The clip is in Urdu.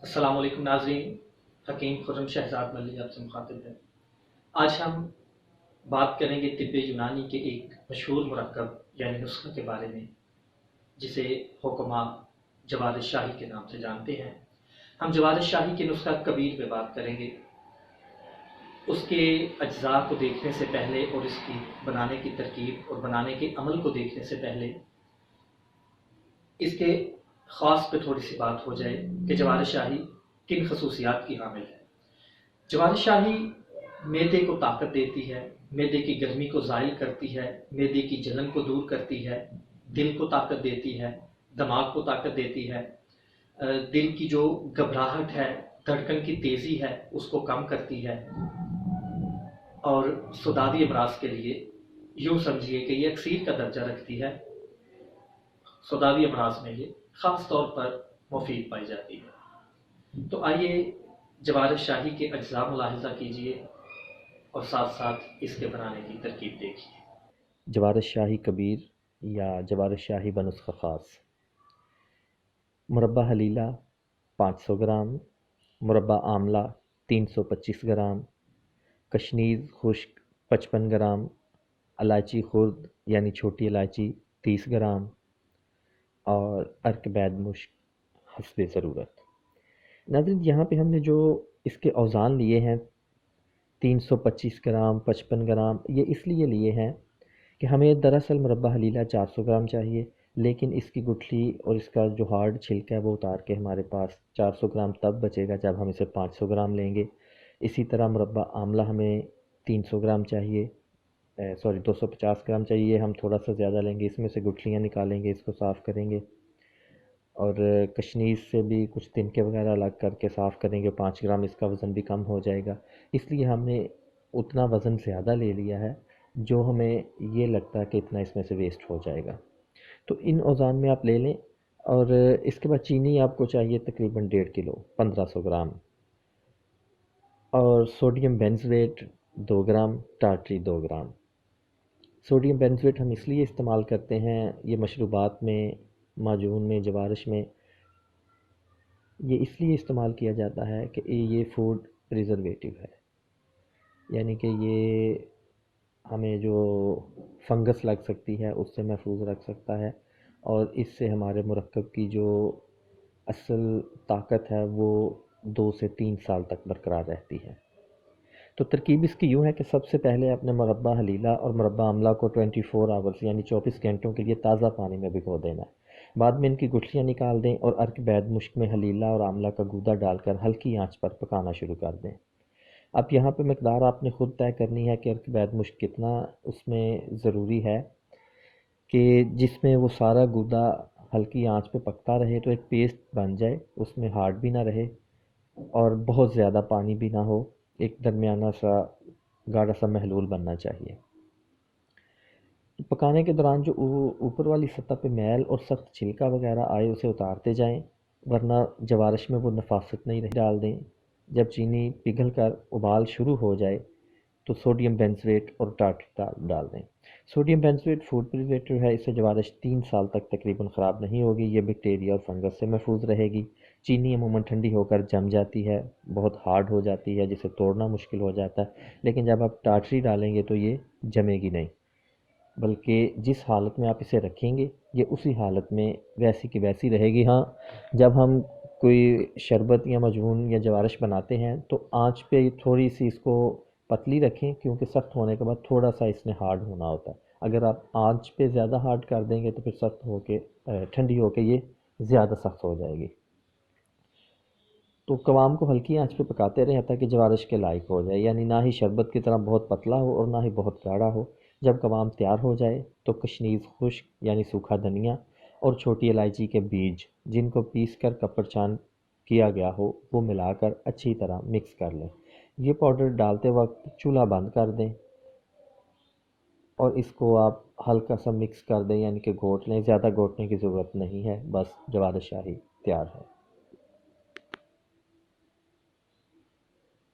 السلام علیکم ناظرین، حکیم خرم شہزاد ملی آپ سے مخاطب ہے۔ آج ہم بات کریں گے طب یونانی کے ایک مشہور مرکب یعنی نسخہ کے بارے میں، جسے حکماء جواد شاہی کے نام سے جانتے ہیں۔ ہم جواد شاہی کے نسخہ کبیر پہ بات کریں گے، اس کے اجزاء کو دیکھنے سے پہلے اور اس کی بنانے کی ترکیب اور بنانے کے عمل کو دیکھنے سے پہلے اس کے خاص پہ تھوڑی سی بات ہو جائے کہ جواد شاہی کن خصوصیات کی حامل ہے۔ جواد شاہی معدے کو طاقت دیتی ہے، معدے کی گرمی کو زائل کرتی ہے، معدے کی جلن کو دور کرتی ہے، دل کو طاقت دیتی ہے، دماغ کو طاقت دیتی ہے، دل کی جو گھبراہٹ ہے، دھڑکن کی تیزی ہے اس کو کم کرتی ہے، اور سدادی امراض کے لیے یوں سمجھیے کہ یہ اکسیر کا درجہ رکھتی ہے۔ سدادی امراض میں یہ خاص طور پر مفید پائی جاتی ہے۔ تو آئیے جواد شاہی کے اجزاء ملاحظہ کیجیے اور ساتھ ساتھ اس کے بنانے کی ترکیب دیکھیے۔ جواد شاہی کبیر یا جواد شاہی بنسخہ خاص: مربع حلیلہ 500 گرام، مربع آملہ 325 گرام، کشنیز خشک 55 گرام، الائچی خرد یعنی چھوٹی الائچی 30 گرام، اور ارک بید مشک حسب ضرورت۔ ناظرین، یہاں پہ ہم نے جو اس کے اوزان لیے ہیں 325 گرام، 55 گرام، یہ اس لیے لیے ہیں کہ ہمیں دراصل مربع حلیلہ 400 گرام چاہیے، لیکن اس کی گٹھلی اور اس کا جو ہارڈ چھلکا ہے وہ اتار کے ہمارے پاس 400 گرام تب بچے گا جب ہم اسے 500 گرام لیں گے۔ اسی طرح مربع آملہ ہمیں 300 گرام چاہیے، 250 گرام چاہیے، ہم تھوڑا سا زیادہ لیں گے، اس میں سے گٹھلیاں نکالیں گے، اس کو صاف کریں گے، اور کشنیز سے بھی کچھ تنکے وغیرہ الگ کر کے صاف کریں گے، 5 گرام، اس کا وزن بھی کم ہو جائے گا۔ اس لیے ہم نے اتنا وزن زیادہ لے لیا ہے جو ہمیں یہ لگتا ہے کہ اتنا اس میں سے ویسٹ ہو جائے گا۔ تو ان اوزان میں آپ لے لیں، اور اس کے بعد چینی آپ کو چاہیے تقریباً 1.5 کلو، 1500 گرام، اور سوڈیم بینزویٹ 2 گرام، ٹارٹری 2 گرام۔ سوڈیم بینزویٹ ہم اس لیے استعمال کرتے ہیں یہ مشروبات میں، معجون میں، جوارش میں، یہ اس لیے استعمال کیا جاتا ہے کہ یہ فوڈ پریزرویٹو ہے، یعنی کہ یہ ہمیں جو فنگس لگ سکتی ہے اس سے محفوظ رکھ سکتا ہے، اور اس سے ہمارے مرکب کی جو اصل طاقت ہے وہ 2 سے 3 سال تک برقرار رہتی ہے۔ تو ترکیب اس کی یوں ہے کہ سب سے پہلے اپنے مربع حلیلہ اور مربع آملہ کو 24 آورز یعنی 24 گھنٹوں کے لیے تازہ پانی میں بھگو دینا ہے۔ بعد میں ان کی گٹھلیاں نکال دیں اور ارک بید مشک میں حلیلہ اور آملہ کا گودا ڈال کر ہلکی آنچ پر پکانا شروع کر دیں۔ اب یہاں پہ مقدار آپ نے خود طے کرنی ہے کہ ارک بید مشک کتنا اس میں ضروری ہے کہ جس میں وہ سارا گودا ہلکی آنچ پہ پکتا رہے، تو ایک پیسٹ بن جائے، اس میں ہارڈ بھی نہ رہے اور بہت زیادہ پانی بھی نہ ہو، ایک درمیانہ سا گاڑھا سا محلول بننا چاہیے۔ پکانے کے دوران جو اوپر والی سطح پہ میل اور سخت چھلکا وغیرہ آئے اسے اتارتے جائیں، ورنہ جوارش میں وہ نفاست نہیں ڈال دیں۔ جب چینی پگھل کر ابال شروع ہو جائے تو سوڈیم بینزویٹ اور ٹارٹری ڈال دیں۔ سوڈیم بینزویٹ فوڈ پریزرویٹو ہے، اس سے جوارش 3 سال تک تقریباً خراب نہیں ہوگی، یہ بیکٹیریا اور فنگس سے محفوظ رہے گی۔ چینی عموماً ٹھنڈی ہو کر جم جاتی ہے، بہت ہارڈ ہو جاتی ہے جسے توڑنا مشکل ہو جاتا ہے، لیکن جب آپ ٹارٹری ڈالیں گے تو یہ جمے گی نہیں، بلکہ جس حالت میں آپ اسے رکھیں گے یہ اسی حالت میں ویسی کی ویسی رہے گی۔ ہاں، جب ہم کوئی شربت یا معجون یا جوارش بناتے ہیں تو آنچ پہ تھوڑی سی اس کو پتلی رکھیں، کیونکہ سخت ہونے کے بعد تھوڑا سا اس نے ہارڈ ہونا ہوتا ہے۔ اگر آپ آنچ پہ زیادہ ہارڈ کر دیں گے تو پھر سخت ہو کے ٹھنڈی ہو کے یہ زیادہ سخت ہو جائے گی۔ تو قوام کو ہلکی آنچ پہ پکاتے رہیں تاکہ جوارش کے لائق ہو جائے، یعنی نہ ہی شربت کی طرح بہت پتلا ہو اور نہ ہی بہت گاڑھا ہو۔ جب قوام تیار ہو جائے تو کشنیز خشک یعنی سوکھا دھنیا اور چھوٹی الائچی کے بیج جن کو پیس کر کپڑچان کیا گیا ہو وہ ملا کر اچھی طرح مکس کر لیں۔ یہ پاؤڈر ڈالتے وقت چولہا بند کر دیں اور اس کو آپ ہلکا سا مکس کر دیں، یعنی کہ گھوٹ لیں، زیادہ گھوٹنے کی ضرورت نہیں ہے، بس جواد شاہی تیار ہے۔